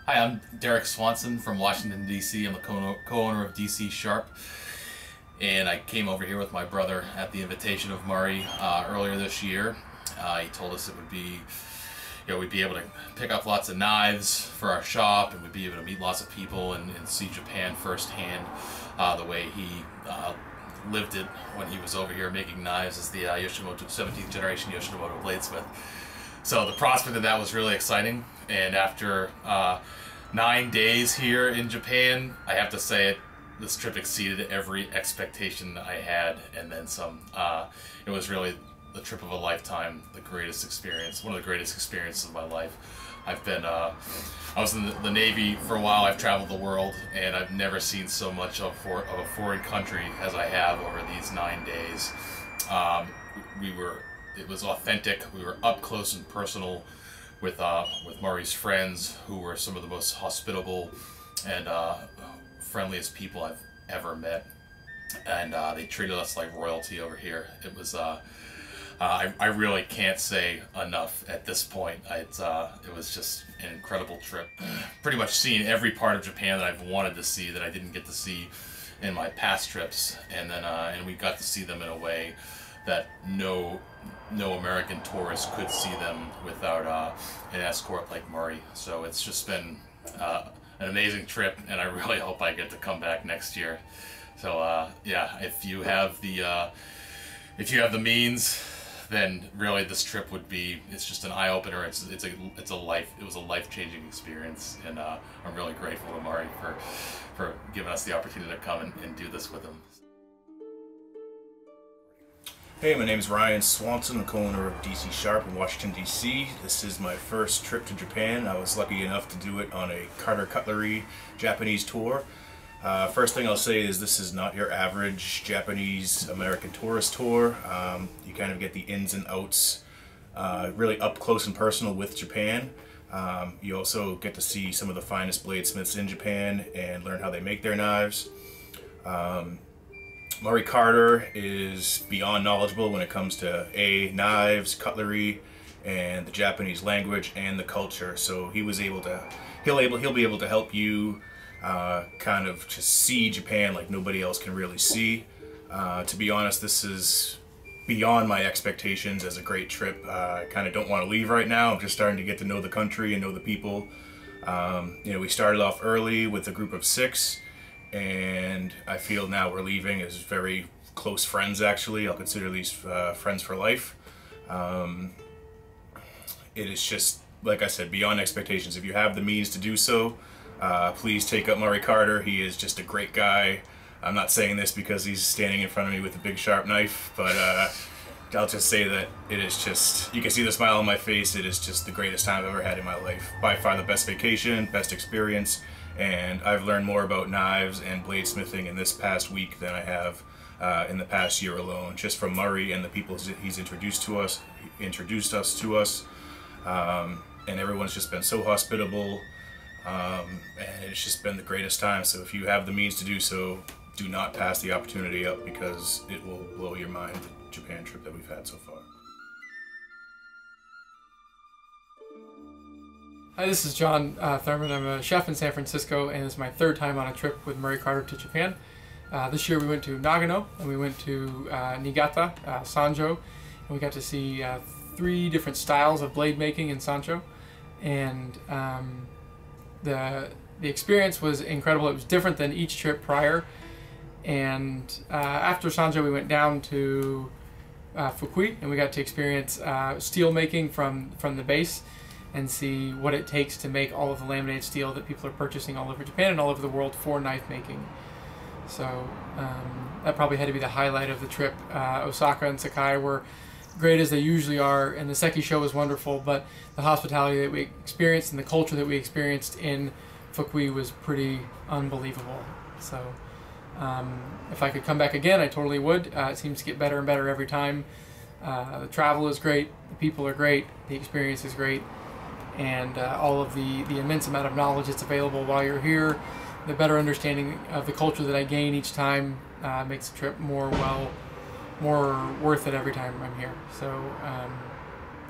Hi, I'm Derek Swanson from Washington, D.C. I'm the co-owner of DC Sharp. And I came over here with my brother at the invitation of Murray earlier this year. He told us it would be, we'd be able to pick up lots of knives for our shop, and we'd be able to meet lots of people and see Japan firsthand, the way he lived it when he was over here making knives as the Yashimoto, 17th generation Yashimoto bladesmith. So the prospect of that was really exciting, and after 9 days here in Japan, I have to say this trip exceeded every expectation I had, and then some. It was really the trip of a lifetime, the greatest experience, one of the greatest experiences of my life. I've been, I was in the Navy for a while. I've traveled the world, and I've never seen so much of a foreign country as I have over these 9 days. It was authentic. We were up close and personal with Murray's friends, who were some of the most hospitable and friendliest people I've ever met, and they treated us like royalty over here. It was I really can't say enough at this point. It was just an incredible trip. Pretty much seeing every part of Japan that I've wanted to see that I didn't get to see in my past trips, and then and we got to see them in a way that no American tourist could see them without an escort like Murray. So it's just been an amazing trip, and I really hope I get to come back next year. So yeah, if you have the means, then really this trip would be, it's just an eye-opener. It was a life-changing experience, and I'm really grateful to Murray for giving us the opportunity to come and do this with him. Hey, my name is Ryan Swanson, the co-owner of DC Sharp in Washington, D.C. This is my first trip to Japan. I was lucky enough to do it on a Carter Cutlery Japanese tour. First thing I'll say is this is not your average Japanese American tourist tour. You kind of get the ins and outs really up close and personal with Japan. You also get to see some of the finest bladesmiths in Japan and learn how they make their knives. Murray Carter is beyond knowledgeable when it comes to knives, cutlery, and the Japanese language and the culture. So he'll be able to help you kind of just see Japan like nobody else can really see. To be honest, this is beyond my expectations as a great trip. I kind of don't want to leave right now. I'm just starting to get to know the country and know the people. We started off early with a group of 6. And I feel now we're leaving as very close friends. Actually, I'll consider these friends for life. It is just, like I said, beyond expectations. If you have the means to do so, please take up Murray Carter. He is just a great guy. I'm not saying this because he's standing in front of me with a big sharp knife, but I'll just say that it is just, you can see the smile on my face. It is just the greatest time I've ever had in my life. By far the best vacation, best experience. And I've learned more about knives and bladesmithing in this past week than I have in the past year alone, just from Murray and the people he's introduced us to us. And everyone's just been so hospitable, and it's just been the greatest time. So if you have the means to do so, do not pass the opportunity up, because it will blow your mind, the Japan trip that we've had so far. Hi, this is John Thurman. I'm a chef in San Francisco, and it's my 3rd time on a trip with Murray Carter to Japan. This year we went to Nagano, and we went to Niigata, Sanjo, and we got to see 3 different styles of blade making in Sanjo. And the experience was incredible. It was different than each trip prior. And after Sanjo we went down to Fukui, and we got to experience steel making from the base, and see what it takes to make all of the laminated steel that people are purchasing all over Japan and all over the world for knife making. So that probably had to be the highlight of the trip. Osaka and Sakai were great as they usually are, and the Seki show was wonderful, but the hospitality that we experienced and the culture that we experienced in Fukui was pretty unbelievable. So if I could come back again, I totally would. It seems to get better and better every time. The travel is great, the people are great, the experience is great, and all of the immense amount of knowledge that's available while you're here, the better understanding of the culture that I gain each time makes the trip more worth it every time I'm here. So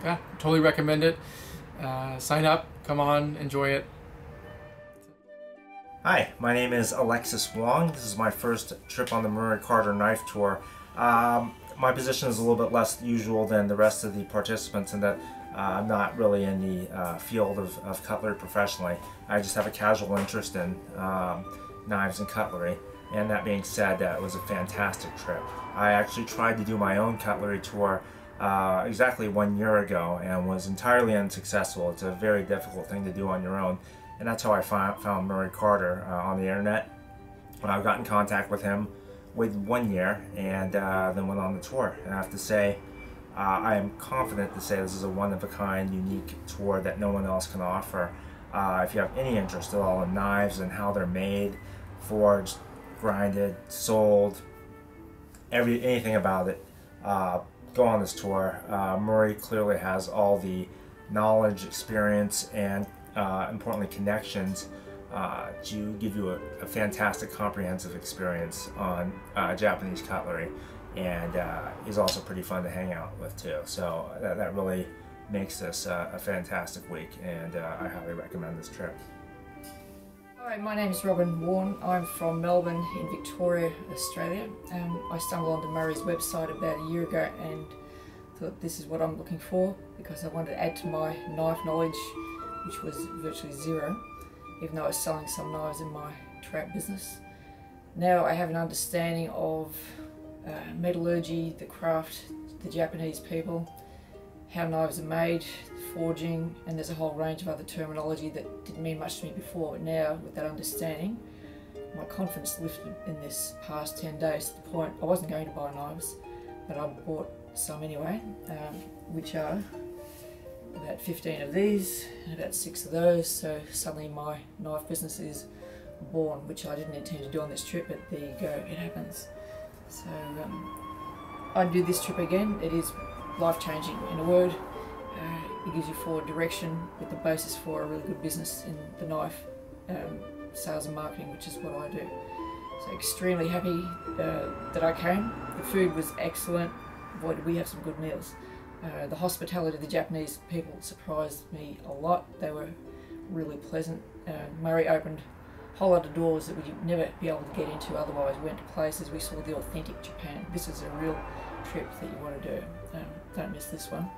yeah, totally recommend it. Sign up, come on, enjoy it. Hi, my name is Alexis Wong. This is my first trip on the Murray Carter knife tour. My position is a little bit less usual than the rest of the participants in that I'm not really in the field of cutlery professionally. I just have a casual interest in knives and cutlery. And that being said, it was a fantastic trip. I actually tried to do my own cutlery tour exactly 1 year ago and was entirely unsuccessful. It's a very difficult thing to do on your own. And that's how I found Murray Carter on the internet. I got in contact with him, waited 1 year, and then went on the tour. And I have to say, I am confident to say this is a one-of-a-kind, unique tour that no one else can offer. If you have any interest at all in knives and how they're made, forged, grinded, sold, anything about it, go on this tour. Murray clearly has all the knowledge, experience, and importantly connections to give you a fantastic comprehensive experience on Japanese cutlery, and is also pretty fun to hang out with too. So that really makes this a fantastic week, and I highly recommend this trip. Hi, my name is Robin Warren. I'm from Melbourne in Victoria, Australia. I stumbled onto Murray's website about a year ago and thought this is what I'm looking for, because I wanted to add to my knife knowledge, which was virtually zero, even though I was selling some knives in my trap business. Now I have an understanding of metallurgy, the craft, the Japanese people, how knives are made, forging, and there's a whole range of other terminology that didn't mean much to me before, but now with that understanding, my confidence lifted in this past 10 days to the point I wasn't going to buy knives, but I bought some anyway, which are about 15 of these and about 6 of those, so suddenly my knife business is born, which I didn't intend to do on this trip, but there you go, it happens. So I'd do this trip again. It is life-changing in a word. It gives you forward direction with the basis for a really good business in the knife sales and marketing, which is what I do. So extremely happy that I came. The food was excellent. Boy, did we have some good meals. The hospitality of the Japanese people surprised me a lot. They were really pleasant. Murray opened a whole lot of doors that we'd never be able to get into otherwise. We went to places, we saw the authentic Japan. This is a real trip that you want to do. Don't miss this one.